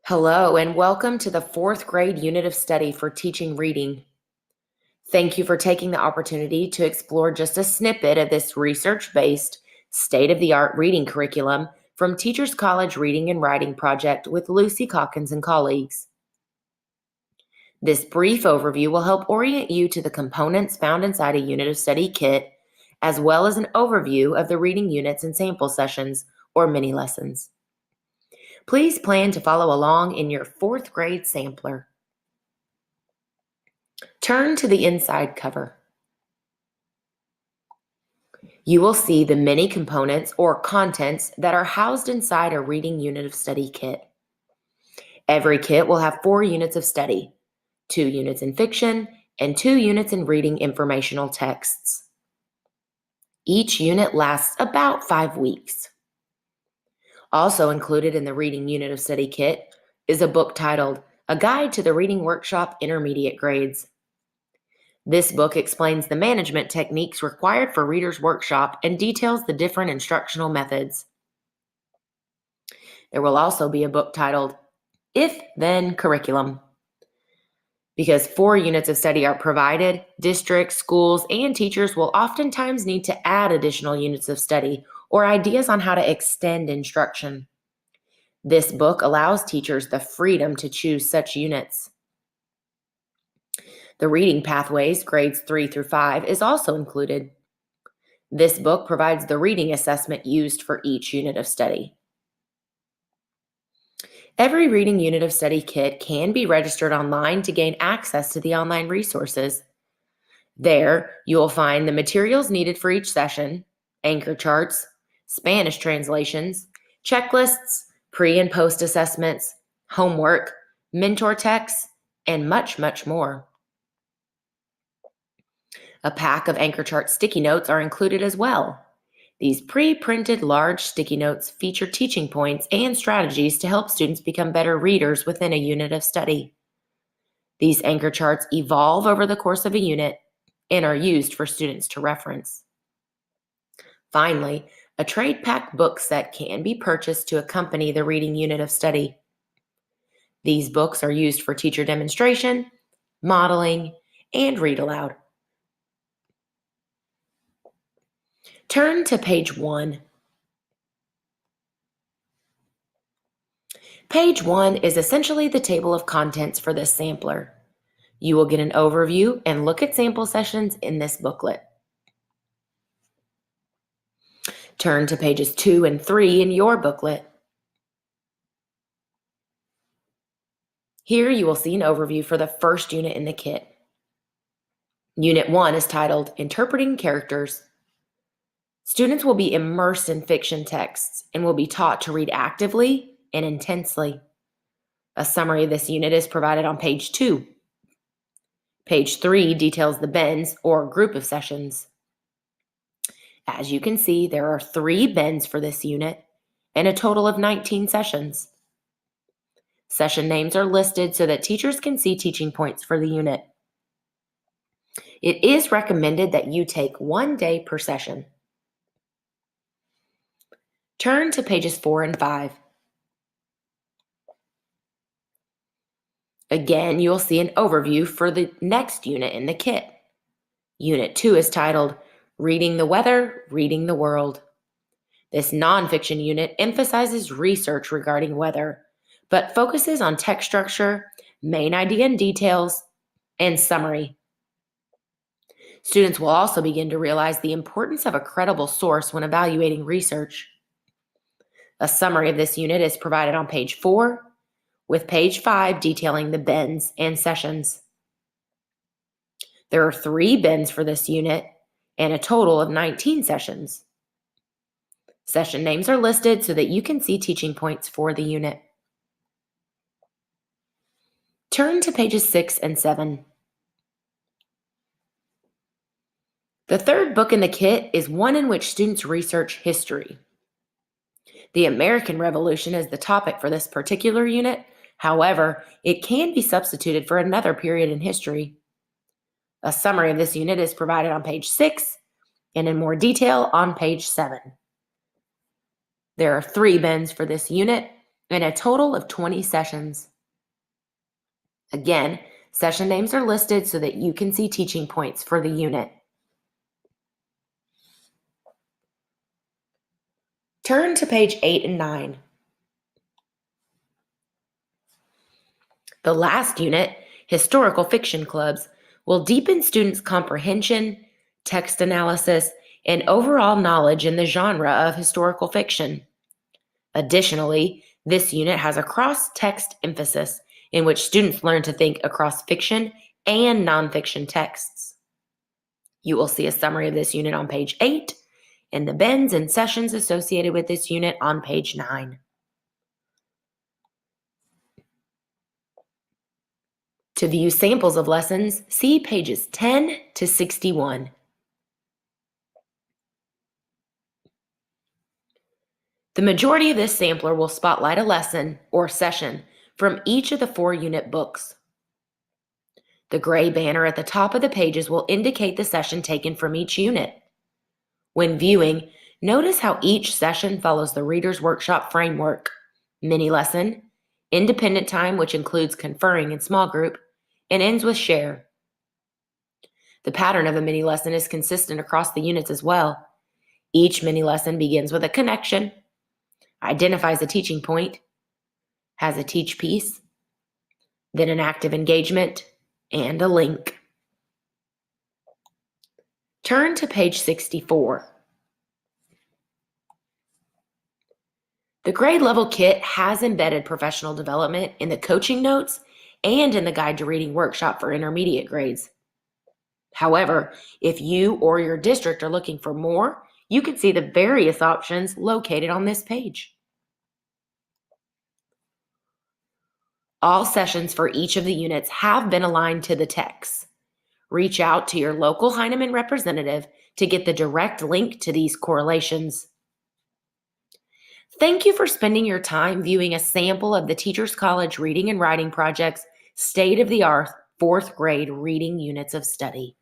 Hello, and welcome to the fourth grade unit of study for teaching reading. Thank you for taking the opportunity to explore just a snippet of this research-based, state-of-the-art reading curriculum from Teachers College Reading and Writing Project with Lucy Calkins and colleagues. This brief overview will help orient you to the components found inside a unit of study kit, as well as an overview of the reading units and sample sessions, or mini lessons. Please plan to follow along in your fourth grade sampler. Turn to the inside cover. You will see the many components or contents that are housed inside a reading unit of study kit. Every kit will have 4 units of study, 2 units in fiction, and 2 units in reading informational texts. Each unit lasts about 5 weeks. Also included in the reading unit of study kit is a book titled A Guide to the Reading Workshop Intermediate Grades. This book explains the management techniques required for Reader's Workshop and details the different instructional methods. There will also be a book titled If Then Curriculum. Because 4 units of study are provided, districts, schools, and teachers will oftentimes need to add additional units of study or ideas on how to extend instruction. This book allows teachers the freedom to choose such units. The Reading Pathways, grades 3 through 5, is also included. This book provides the reading assessment used for each unit of study. Every reading unit of study kit can be registered online to gain access to the online resources. There, you will find the materials needed for each session, anchor charts, Spanish translations, checklists, pre- and post assessments, homework, mentor texts, and much, much more. A pack of anchor chart sticky notes are included as well. These pre-printed large sticky notes feature teaching points and strategies to help students become better readers within a unit of study. These anchor charts evolve over the course of a unit and are used for students to reference. Finally, a trade pack book set can be purchased to accompany the reading unit of study. These books are used for teacher demonstration, modeling, and read aloud. Turn to page 1. Page 1 is essentially the table of contents for this sampler. You will get an overview and look at sample sessions in this booklet. Turn to pages 2 and 3 in your booklet. Here you will see an overview for the first unit in the kit. Unit 1 is titled Interpreting Characters. Students will be immersed in fiction texts and will be taught to read actively and intensely. A summary of this unit is provided on page 2. Page 3 details the bends or group of sessions. As you can see, there are 3 bends for this unit and a total of 19 sessions. Session names are listed so that teachers can see teaching points for the unit. It is recommended that you take 1 day per session. Turn to pages 4 and 5. Again, you'll see an overview for the next unit in the kit. Unit 2 is titled Reading the Weather, Reading the World. This nonfiction unit emphasizes research regarding weather, but focuses on text structure, main idea and details, and summary. Students will also begin to realize the importance of a credible source when evaluating research. A summary of this unit is provided on page 4, with page 5 detailing the bends and sessions. There are 3 bends for this unit and a total of 19 sessions. Session names are listed so that you can see teaching points for the unit. Turn to pages 6 and 7. The third book in the kit is one in which students research history. The American Revolution is the topic for this particular unit. However, it can be substituted for another period in history. A summary of this unit is provided on page 6 and in more detail on page 7. There are 3 bends for this unit and a total of 20 sessions. Again, session names are listed so that you can see teaching points for the unit. Turn to page 8 and 9. The last unit, Historical Fiction Clubs, will deepen students' comprehension, text analysis, and overall knowledge in the genre of historical fiction. Additionally, this unit has a cross-text emphasis in which students learn to think across fiction and nonfiction texts. You will see a summary of this unit on page 8 and the bends and sessions associated with this unit on page 9. To view samples of lessons, see pages 10 to 61. The majority of this sampler will spotlight a lesson or session from each of the 4-unit books. The gray banner at the top of the pages will indicate the session taken from each unit. When viewing, notice how each session follows the Reader's Workshop framework: mini lesson, independent time, which includes conferring in small group, and ends with share. The pattern of a mini lesson is consistent across the units as well. Each mini lesson begins with a connection, identifies a teaching point, has a teach piece, then an active engagement, and a link. Turn to page 64. The grade level kit has embedded professional development in the coaching notes and in the Guide to Reading workshop for intermediate grades. However, if you or your district are looking for more, you can see the various options located on this page. All sessions for each of the units have been aligned to the text. Reach out to your local Heinemann representative to get the direct link to these correlations. Thank you for spending your time viewing a sample of the Teachers College Reading and Writing Project's state-of-the-art 4th grade reading units of study.